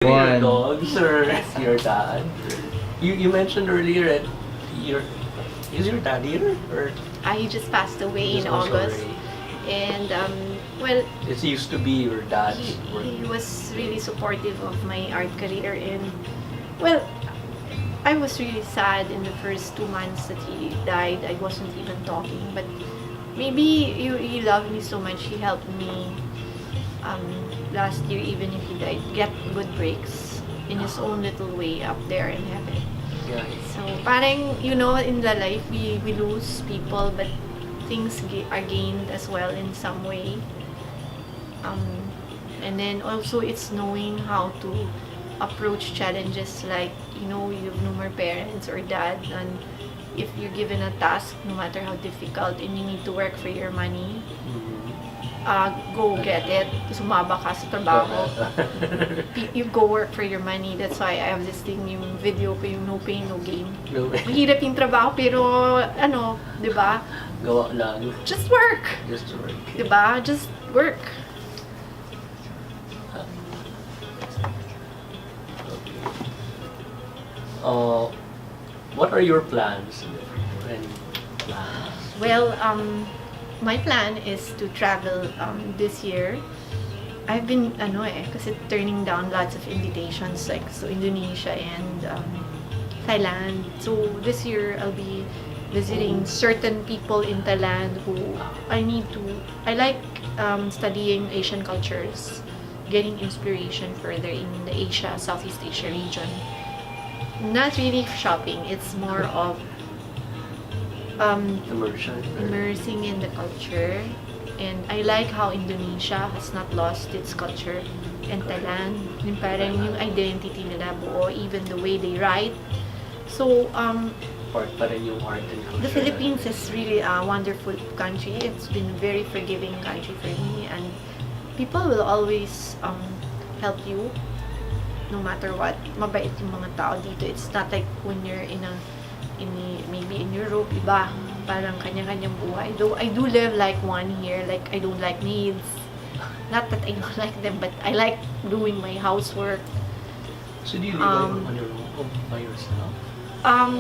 Your One. dogs or your dad? You mentioned earlier that your is your dad here or He just passed away in oh, August. sorry. And, well, It used to be your dad's work. he was really supportive of my art career. And, well, I was really sad in the first 2 months that he died. I wasn't even talking. But maybe he loved me so much. He helped me last year, even if he died, get good breaks in his own little way up there in heaven. Yeah. So, parang, in the life, we lose people, but things are gained as well in some way. And then also, it's knowing how to approach challenges like, you have no more parents or dad, and if you're given a task, no matter how difficult, and you need to work for your money, go get it. Sumaba ka sa trabaho. You go work for your money. That's why I have this thing, yung video ko, yung no pain, no gain. No way. Mahirap yung trabaho, pero di ba? Gawa lang. Just work! Just work. Di ba? Just work. What are your plans? Any plans? Well, my plan is to travel this year. I've been, kasi turning down lots of invitations, like, so Indonesia and Thailand. So, this year, I'll be visiting certain people in Thailand who I like studying Asian cultures, getting inspiration further in the Southeast Asia region. Not really shopping, it's more of immersing in the culture. And I like how Indonesia has not lost its culture, and Thailand, yung parang yung identity nila buo, even the way they write. So, Part pa rin yung art and culture. the Philippines is really a wonderful country. It's been a very forgiving country for me, and people will always help you no matter what. Mabait yung mga tao dito. It's not like when you're maybe in Europe, iba, parang kanya-kanyang buhay. Though I do live like one here, like I don't like maids. Not that I don't like them, but I like doing my housework. So do you live on your own by yourself?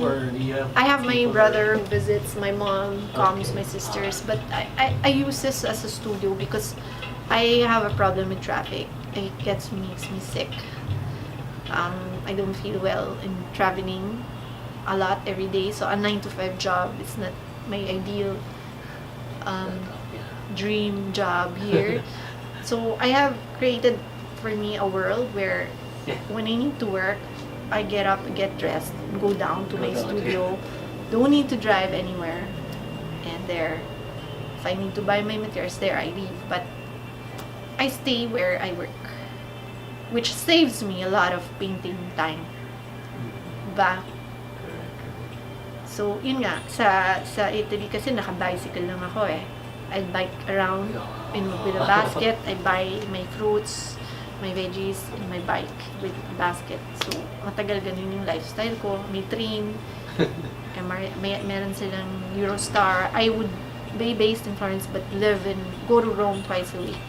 Or do you have I have my people brother there? who visits, my mom comes, Okay. my sisters, but I use this as a studio because I have a problem with traffic. It makes me sick. I don't feel well in traveling a lot every day, so a 9 to 5 job is not my ideal dream job here. So I have created for me a world where when I need to work, I get up, get dressed, go down to my studio. Don't need to drive anywhere. And there, if I need to buy my materials there, I leave. But I stay where I work, which saves me a lot of painting time. Diba? So, yun nga, sa Italy kasi naka-bicycle lang ako eh. I bike around with a basket. I buy my fruits, my veggies, and my bike with a basket. So, matagal ganun yung lifestyle ko. May train, meron silang Eurostar. I would be based in Florence but go to Rome twice a week.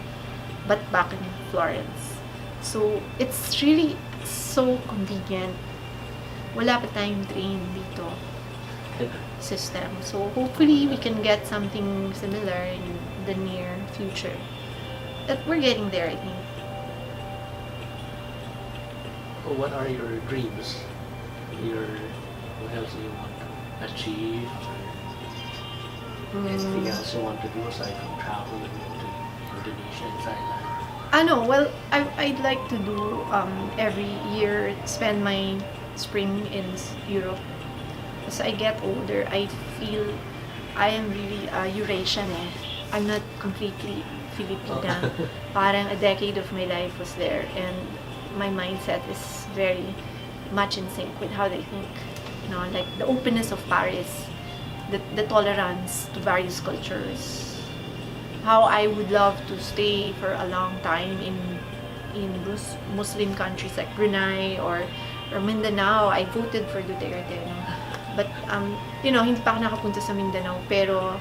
But back in Florence. So, it's really so convenient. Wala pa tayong train dito system. So, hopefully, we can get something similar in the near future. But we're getting there, I think. What are your dreams? What else do you want to achieve? Anything else you want to do aside from traveling to Indonesia and Thailand? Well, I'd like to do every year, spend my spring in Europe. As I get older, I feel I am really Eurasian eh. I'm not completely Filipina. Parang a decade of my life was there, and my mindset is very much in sync with how they think. Like the openness of Paris, the tolerance to various cultures. How I would love to stay for a long time in Muslim countries like Brunei or Mindanao. I voted for Duterte, But, hindi pa ako nakapunta sa Mindanao. Pero,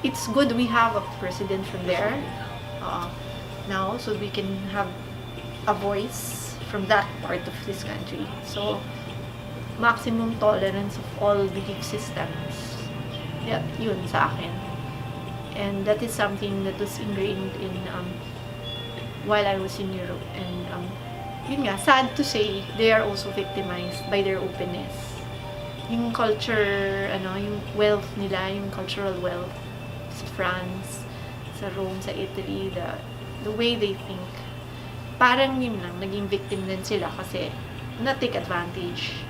it's good we have a president from there now, so we can have a voice from that part of this country. So, maximum tolerance of all belief systems. Yeah, yun sa akin. And that is something that was ingrained in while I was in Europe. And yun nga, sad to say, they are also victimized by their openness. Yung culture, yung wealth nila, yung cultural wealth sa France, sa Rome, sa Italy, the way they think, parang yun lang, naging victim din sila kasi na-take advantage.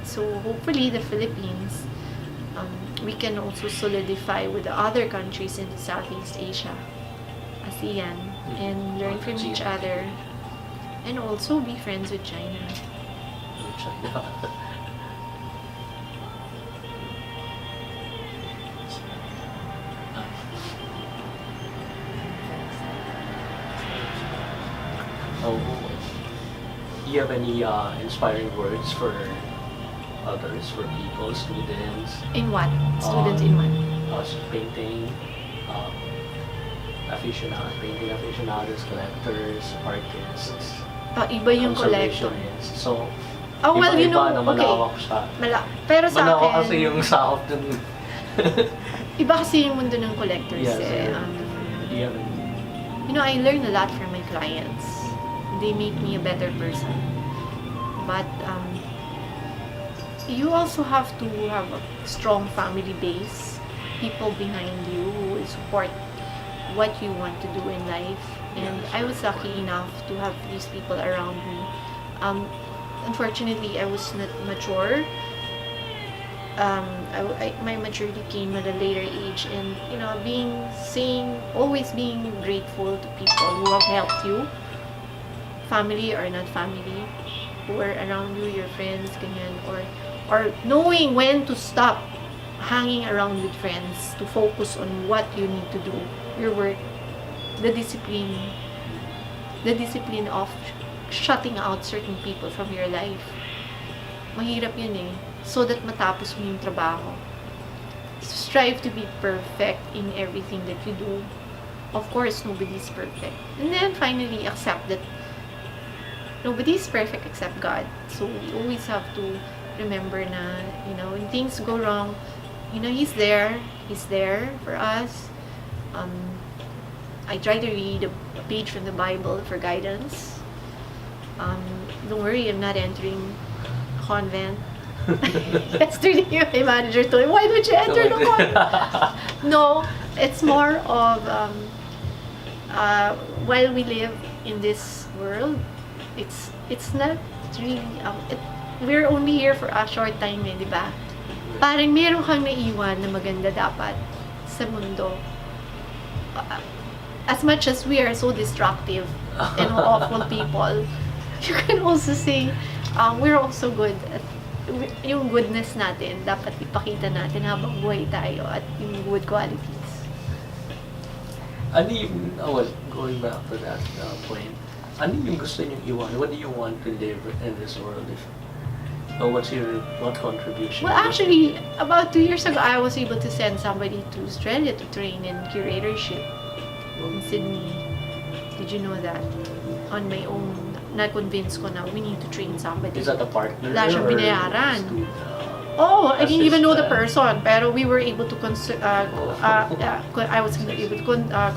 So hopefully the Philippines, we can also solidify with the other countries in Southeast Asia, ASEAN, and learn from each other, and also be friends with China. Do you have any inspiring words for others, for people, students? In what? Students in what? Painting, painting aficionados, collectors, artists, Iba yung collector. conservationists. So, Well, you know, na malawak siya. Pero sa Malawak akin, kasi yung sakop dun. iba kasi yung mundo ng collectors. Yes, eh. yeah. You know, I learn a lot from my clients. They make me a better person. But you also have to have a strong family base, people behind you who will support what you want to do in life. And I was lucky enough to have these people around me. Unfortunately, I was not mature. My maturity came at a later age, and always being grateful to people who have helped you, family or not family, who are around you, your friends, ganyan, or knowing when to stop hanging around with friends to focus on what you need to do, your work, the discipline of shutting out certain people from your life. Mahirap yun eh. So that matapos mo yung trabaho. Strive to be perfect in everything that you do. Of course, nobody is perfect. And then finally, accept that nobody is perfect except God. So we always have to remember na, when things go wrong, He's there. He's there for us. I try to read a page from the Bible for guidance. Don't worry, I'm not entering a convent. Yesterday, my manager told me, why don't you enter the convent? No, it's more of, while we live in this world, it's not really, we're only here for a short time di ba? Parang meron kang naiwan na maganda dapat sa mundo. As much as we are so destructive and awful people, you can also say, we're also good at yung goodness natin, dapat ipakita natin habang buhay tayo at yung good qualities. Ano yung, going back to that point, ano yung gusto niyong iwan? What do you want to live in this world? What contribution? Well, actually, about 2 years ago, I was able to send somebody to Australia to train in curatorship in Sydney. Did you know that? On my own, na-convince ko na we need to train somebody. Is that a partner? Wala siyang binayaran. Oh, I didn't even know the person, pero we were able to I was able to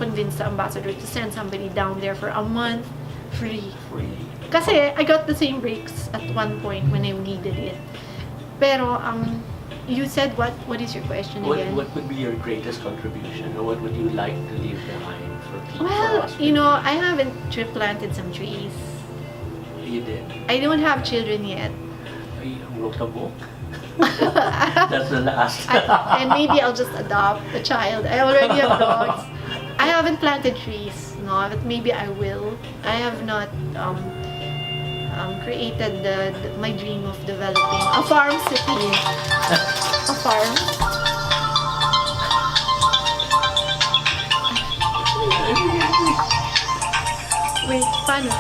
convince the ambassador to send somebody down there for a month free. Kasi I got the same breaks at one point when I needed it. Pero you said what is your question again? What would be your greatest contribution, or what would you like to leave behind for people? Well, I haven't planted some trees. You did. I don't have children yet. You wrote a book. That's the last. And maybe I'll just adopt a child. I already have dogs. I haven't planted trees, no, but maybe I will. I have not created my dream of developing a farm city. A farm. Wait, paano?